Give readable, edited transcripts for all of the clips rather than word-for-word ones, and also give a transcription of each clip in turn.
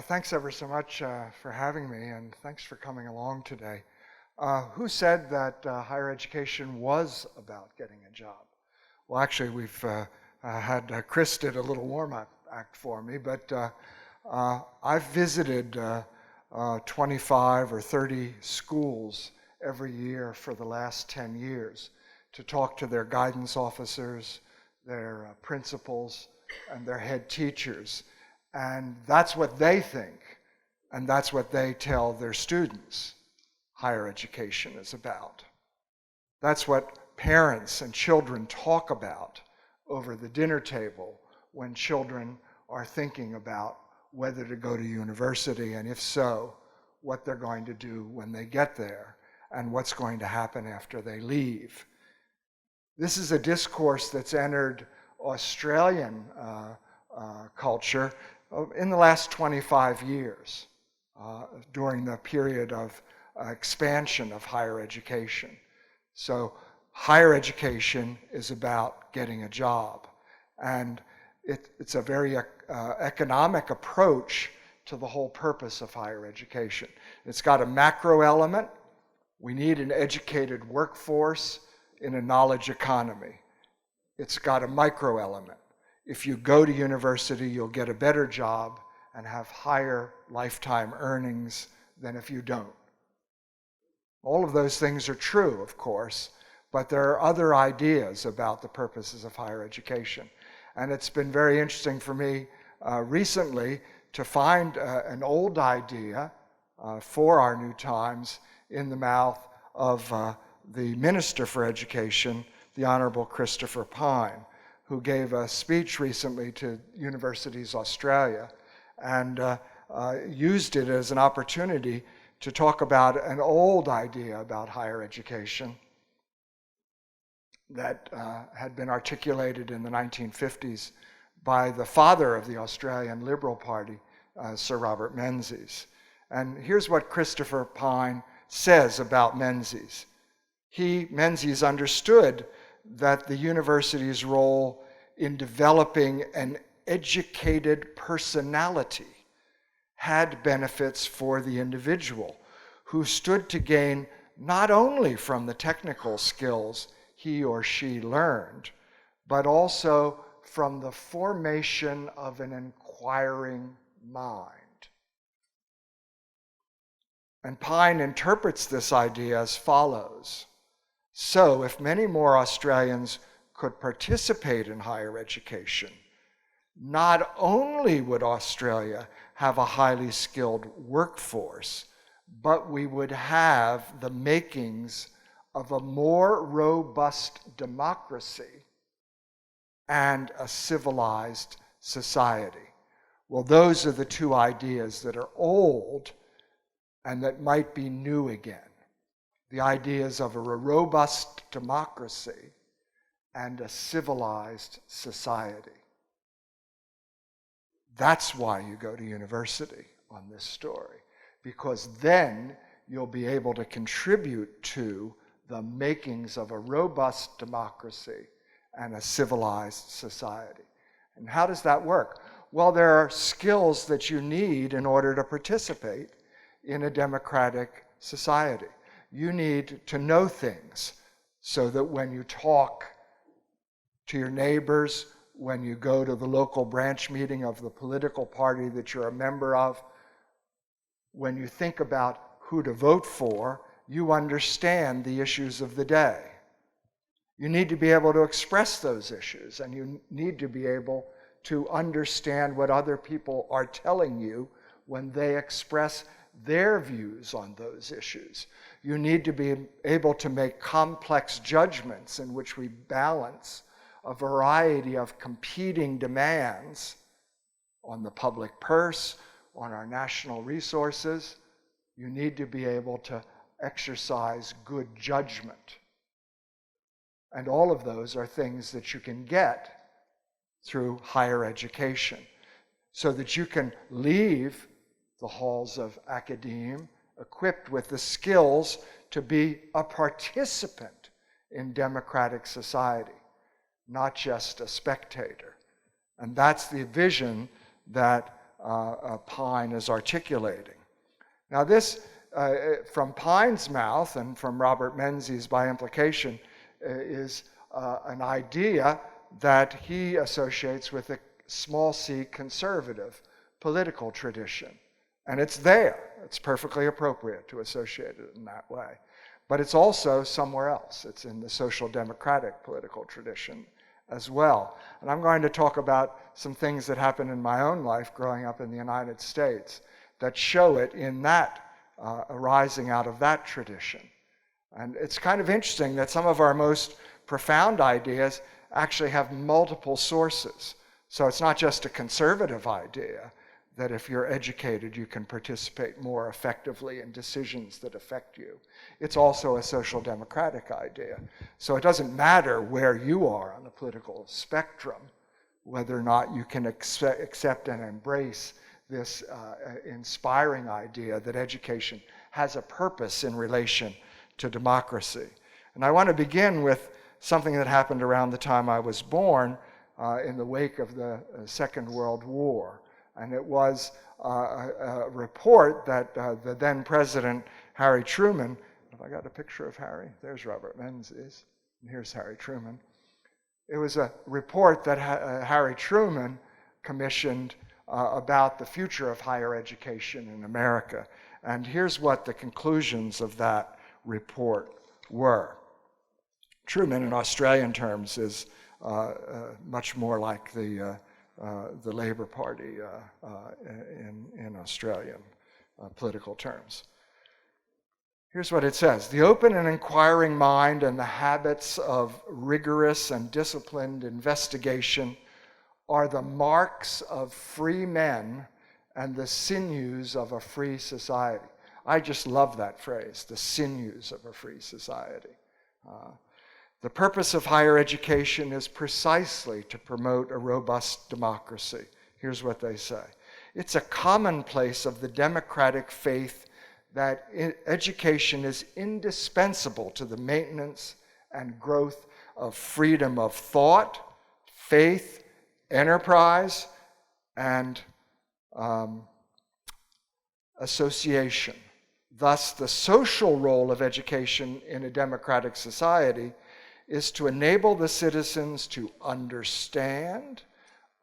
Thanks ever so much for having me, and thanks for coming along today. Who said that higher education was about getting a job? Well, actually, we've had Chris did a little warm-up act for me, but I've visited 25 or 30 schools every year for the last 10 years to talk to their guidance officers, their principals, and their head teachers. And that's what they think, and that's what they tell their students higher education is about. That's what parents and children talk about over the dinner table when children are thinking about whether to go to university, and if so, what they're going to do when they get there, and what's going to happen after they leave. This is a discourse that's entered Australian culture in the last 25 years, during the period of expansion of higher education. So higher education is about getting a job, and it's a very economic approach to the whole purpose of higher education. It's got a macro element. We need an educated workforce in a knowledge economy. It's got a micro element. If you go to university, you'll get a better job and have higher lifetime earnings than if you don't. All of those things are true, of course, but there are other ideas about the purposes of higher education. And it's been very interesting for me recently to find an old idea for our new times in the mouth of the Minister for Education, the Honorable Christopher Pyne, who gave a speech recently to Universities Australia and used it as an opportunity to talk about an old idea about higher education that had been articulated in the 1950s by the father of the Australian Liberal Party, Sir Robert Menzies. And here's what Christopher Pyne says about Menzies. Menzies understood that the university's role in developing an educated personality had benefits for the individual, who stood to gain not only from the technical skills he or she learned, but also from the formation of an inquiring mind. And Pyne interprets this idea as follows. So, if many more Australians could participate in higher education, not only would Australia have a highly skilled workforce, but we would have the makings of a more robust democracy and a civilized society. Well, those are the two ideas that are old and that might be new again. The ideas of a robust democracy and a civilized society. That's why you go to university on this story, because then you'll be able to contribute to the makings of a robust democracy and a civilized society. And how does that work? Well, there are skills that you need in order to participate in a democratic society. You need to know things so that when you talk to your neighbors, when you go to the local branch meeting of the political party that you're a member of, when you think about who to vote for, you understand the issues of the day. You need to be able to express those issues, and you need to be able to understand what other people are telling you when they express their views on those issues. You need to be able to make complex judgments in which we balance a variety of competing demands on the public purse, on our national resources. You need to be able to exercise good judgment. And all of those are things that you can get through higher education, so that you can leave the halls of academe equipped with the skills to be a participant in democratic society, not just a spectator. And that's the vision that Pine is articulating. Now this, from Pine's mouth and from Robert Menzies by implication, is an idea that he associates with a small c conservative political tradition. And it's there. It's perfectly appropriate to associate it in that way. But it's also somewhere else. It's in the social democratic political tradition as well. And I'm going to talk about some things that happened in my own life growing up in the United States that show it in that, arising out of that tradition. And it's kind of interesting that some of our most profound ideas actually have multiple sources. So it's not just a conservative idea that if you're educated, you can participate more effectively in decisions that affect you. It's also a social democratic idea. So it doesn't matter where you are on the political spectrum, whether or not you can accept and embrace this inspiring idea that education has a purpose in relation to democracy. And I want to begin with something that happened around the time I was born in the wake of the Second World War. And it was a report that the then President Harry Truman, have I got a picture of Harry? There's Robert Menzies, and here's Harry Truman. It was a report that Harry Truman commissioned about the future of higher education in America. And here's what the conclusions of that report were. Truman, in Australian terms, is much more like the Labour Party in Australian political terms. Here's what it says. The open and inquiring mind and the habits of rigorous and disciplined investigation are the marks of free men and the sinews of a free society. I just love that phrase, the sinews of a free society. The purpose of higher education is precisely to promote a robust democracy. Here's what they say. It's a commonplace of the democratic faith that education is indispensable to the maintenance and growth of freedom of thought, faith, enterprise, and association. Thus, the social role of education in a democratic society is to enable the citizens to understand,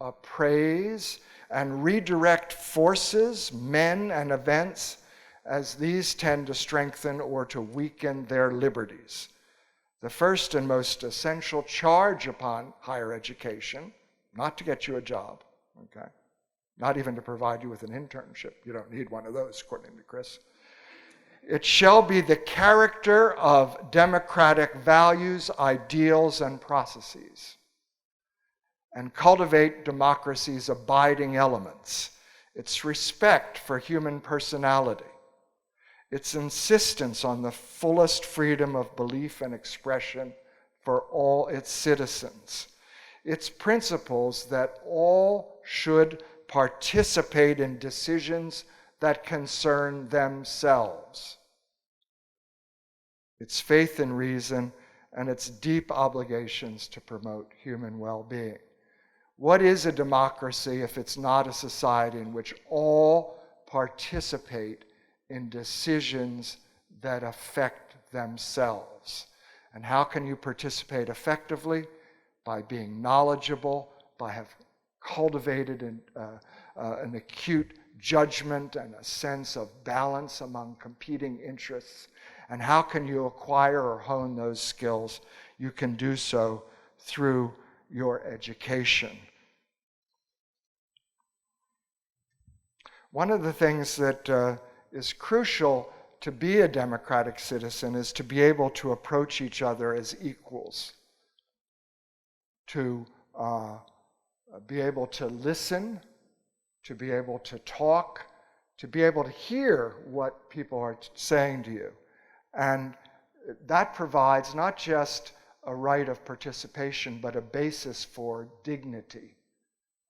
appraise, and redirect forces, men, and events as these tend to strengthen or to weaken their liberties. The first and most essential charge upon higher education, not to get you a job, okay? Not even to provide you with an internship. You don't need one of those, according to Chris. It shall be the character of democratic values, ideals, and processes, and cultivate democracy's abiding elements, its respect for human personality, its insistence on the fullest freedom of belief and expression for all its citizens, its principles that all should participate in decisions that concern themselves, its faith in reason, and its deep obligations to promote human well-being. What is a democracy if it's not a society in which all participate in decisions that affect themselves? And how can you participate effectively? By being knowledgeable, by having cultivated an acute judgment and a sense of balance among competing interests. And how can you acquire or hone those skills? You can do so through your education. One of the things that is crucial to be a democratic citizen is to be able to approach each other as equals, to be able to listen, to be able to talk, to be able to hear what people are saying to you. And that provides not just a right of participation, but a basis for dignity.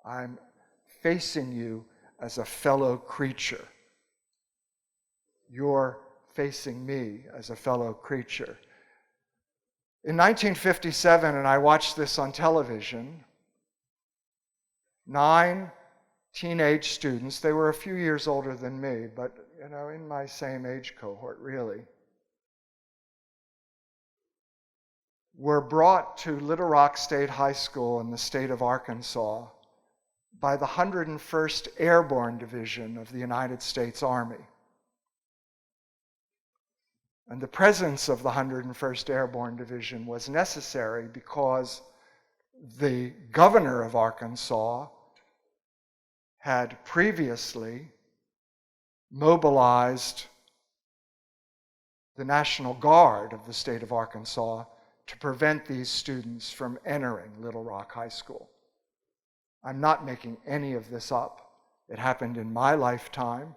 I'm facing you as a fellow creature. You're facing me as a fellow creature. In 1957, and I watched this on television, 9 teenage students, they were a few years older than me, but in my same age cohort really, were brought to Little Rock State High School in the state of Arkansas by the 101st Airborne Division of the United States Army. And the presence of the 101st Airborne Division was necessary because the governor of Arkansas had previously mobilized the National Guard of the state of Arkansas to prevent these students from entering Little Rock High School. I'm not making any of this up. It happened in my lifetime.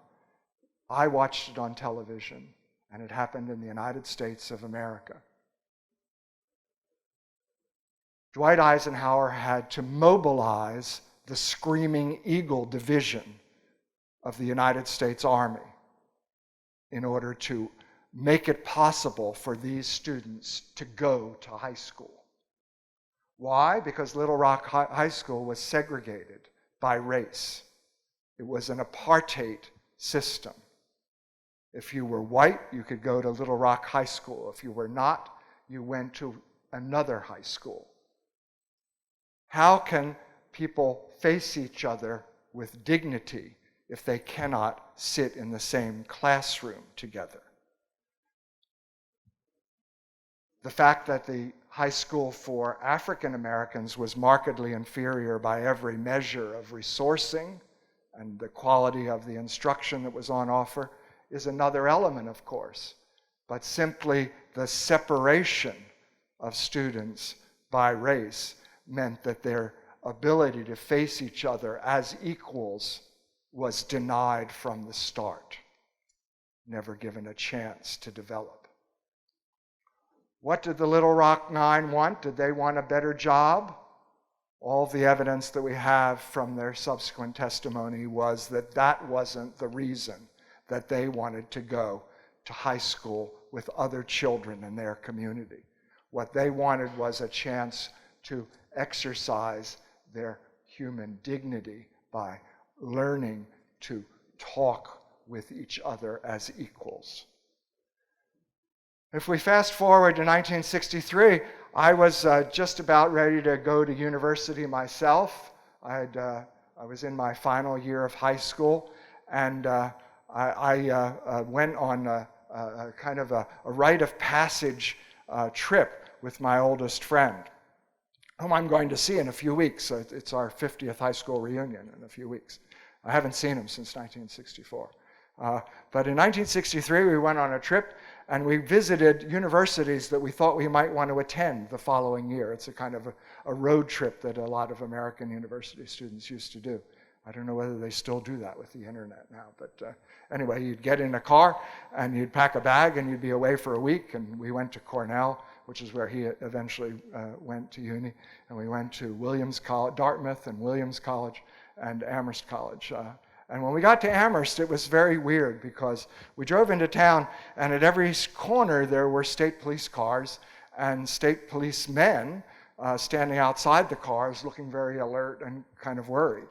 I watched it on television, and it happened in the United States of America. Dwight Eisenhower had to mobilize the Screaming Eagle Division of the United States Army in order to make it possible for these students to go to high school. Why? Because Little Rock High School was segregated by race. It was an apartheid system. If you were white, you could go to Little Rock High School. If you were not, you went to another high school. How can people face each other with dignity if they cannot sit in the same classroom together? The fact that the high school for African Americans was markedly inferior by every measure of resourcing and the quality of the instruction that was on offer is another element, of course. But simply the separation of students by race meant that their ability to face each other as equals was denied from the start, never given a chance to develop. What did the Little Rock Nine want? Did they want a better job? All the evidence that we have from their subsequent testimony was that that wasn't the reason that they wanted to go to high school with other children in their community. What they wanted was a chance to exercise their human dignity by learning to talk with each other as equals. If we fast forward to 1963, I was just about ready to go to university myself. I was in my final year of high school, and I went on a kind of a rite of passage trip with my oldest friend, whom I'm going to see in a few weeks. It's our 50th high school reunion in a few weeks. I haven't seen him since 1964. But in 1963, we went on a trip, and we visited universities that we thought we might want to attend the following year. It's a kind of a road trip that a lot of American university students used to do. I don't know whether they still do that with the internet now, but anyway, you'd get in a car, and you'd pack a bag, and you'd be away for a week, and we went to Cornell, which is where he eventually went to uni, and we went to Williams College, Dartmouth and Williams College, and Amherst College. And when we got to Amherst, it was very weird because we drove into town, and at every corner there were state police cars and state policemen standing outside the cars looking very alert and kind of worried.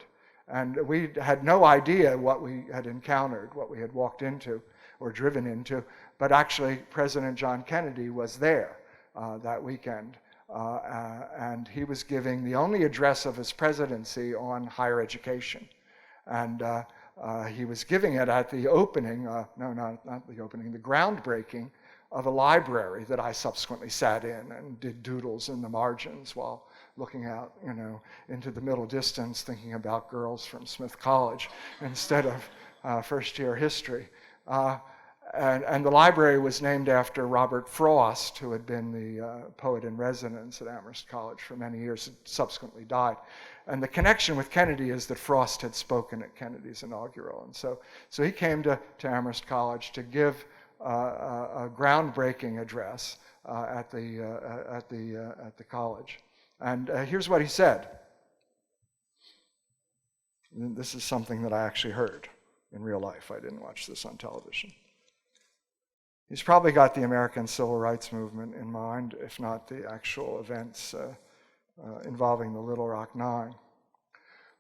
And we had no idea what we had encountered, what we had walked into or driven into, but actually President John Kennedy was there that weekend. And he was giving the only address of his presidency on higher education. And he was giving it at the opening, not the opening, the groundbreaking of a library that I subsequently sat in and did doodles in the margins while looking out, into the middle distance, thinking about girls from Smith College instead of first-year history. And the library was named after Robert Frost, who had been the poet in residence at Amherst College for many years and subsequently died. And the connection with Kennedy is that Frost had spoken at Kennedy's inaugural. And so he came to Amherst College to give a groundbreaking address at the college. And here's what he said. This is something that I actually heard in real life. I didn't watch this on television. He's probably got the American Civil Rights Movement in mind, if not the actual events involving the Little Rock Nine.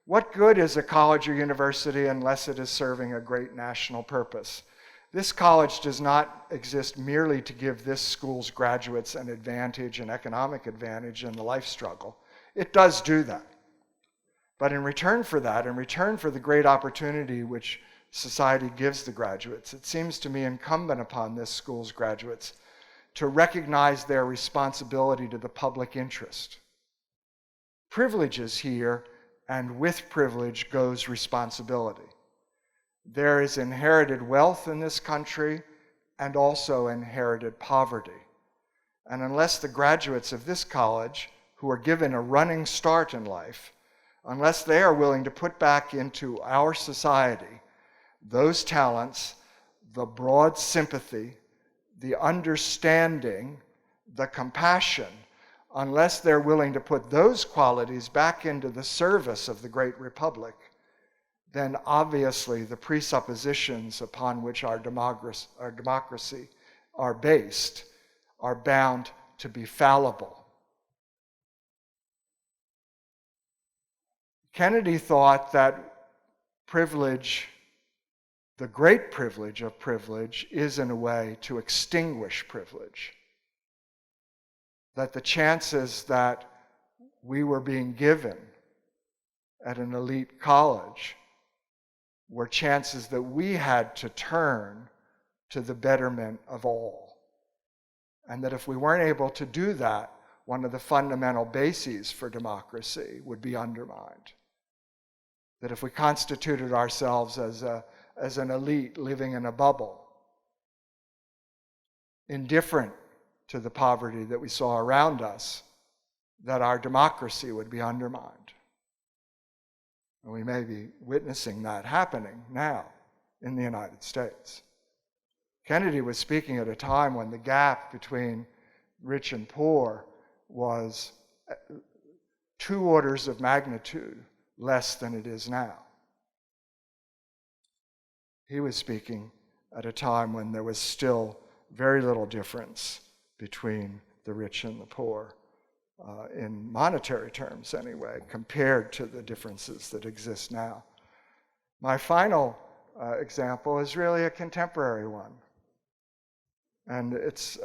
What good is a college or university unless it is serving a great national purpose? This college does not exist merely to give this school's graduates an advantage, an economic advantage in the life struggle. It does do that. But in return for that, in return for the great opportunity which society gives the graduates, it seems to me incumbent upon this school's graduates to recognize their responsibility to the public interest. Privilege is here, and with privilege goes responsibility. There is inherited wealth in this country and also inherited poverty. And unless the graduates of this college, who are given a running start in life, unless they are willing to put back into our society those talents, the broad sympathy, the understanding, the compassion, unless they're willing to put those qualities back into the service of the great republic, then obviously the presuppositions upon which our democracy are based are bound to be fallible. Kennedy thought that privilege, the great privilege of privilege, is in a way to extinguish privilege. That the chances that we were being given at an elite college were chances that we had to turn to the betterment of all. And that if we weren't able to do that, one of the fundamental bases for democracy would be undermined. That if we constituted ourselves as an elite living in a bubble, indifferent to the poverty that we saw around us, that our democracy would be undermined. And we may be witnessing that happening now in the United States. Kennedy was speaking at a time when the gap between rich and poor was 2 orders of magnitude less than it is now. He was speaking at a time when there was still very little difference between the rich and the poor, in monetary terms anyway, compared to the differences that exist now. My final example is really a contemporary one. And it's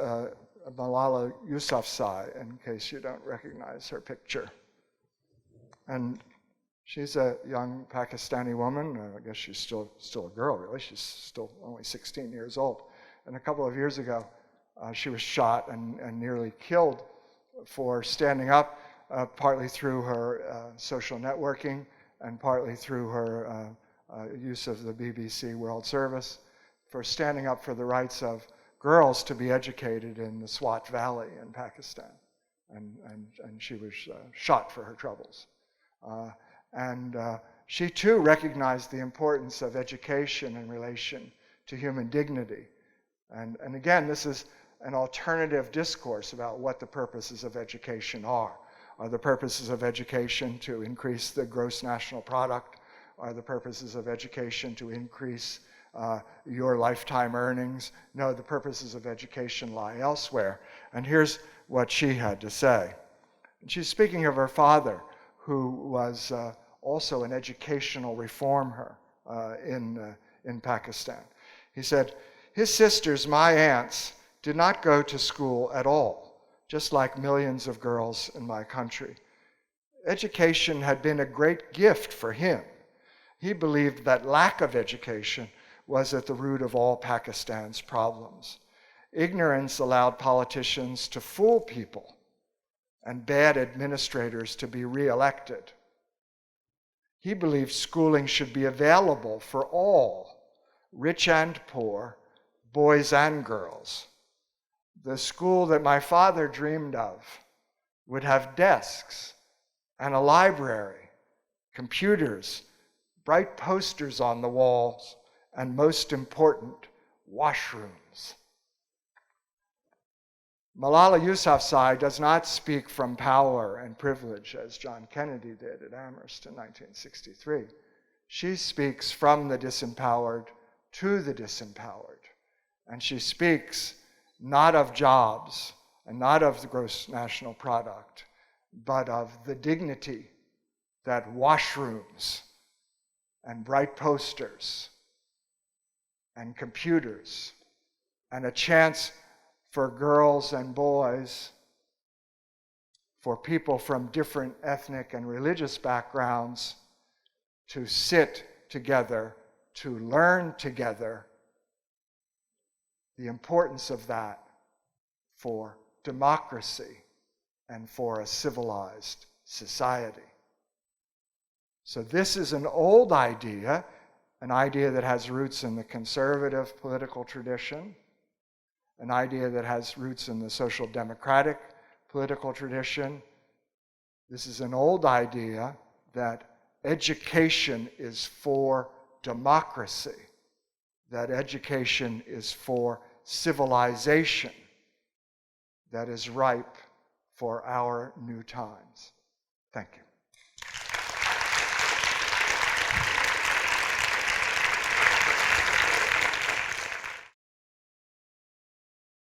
Malala Yousafzai, in case you don't recognize her picture. And she's a young Pakistani woman. I guess she's still a girl, really. She's still only 16 years old. And a couple of years ago, she was shot and nearly killed for standing up, partly through her social networking and partly through her use of the BBC World Service, for standing up for the rights of girls to be educated in the Swat Valley in Pakistan. And she was shot for her troubles. She too recognized the importance of education in relation to human dignity. And again, this is an alternative discourse about what the purposes of education are. Are the purposes of education to increase the gross national product? Are the purposes of education to increase your lifetime earnings? No, the purposes of education lie elsewhere. And here's what she had to say. And she's speaking of her father, who was also an educational reformer in Pakistan. He said, his sisters, my aunts, did not go to school at all, just like millions of girls in my country. Education had been a great gift for him. He believed that lack of education was at the root of all Pakistan's problems. Ignorance allowed politicians to fool people and bad administrators to be re-elected. He believed schooling should be available for all, rich and poor, boys and girls. The school that my father dreamed of would have desks and a library, computers, bright posters on the walls, and most important, washrooms. Malala Yousafzai does not speak from power and privilege as John Kennedy did at Amherst in 1963. She speaks from the disempowered to the disempowered. And she speaks not of jobs and not of the gross national product, but of the dignity that washrooms and bright posters and computers and a chance for girls and boys, for people from different ethnic and religious backgrounds to sit together, to learn together, the importance of that for democracy and for a civilized society. So this is an old idea, an idea that has roots in the conservative political tradition, an idea that has roots in the social democratic political tradition. This is an old idea that education is for democracy, that education is for civilization that is ripe for our new times. Thank you.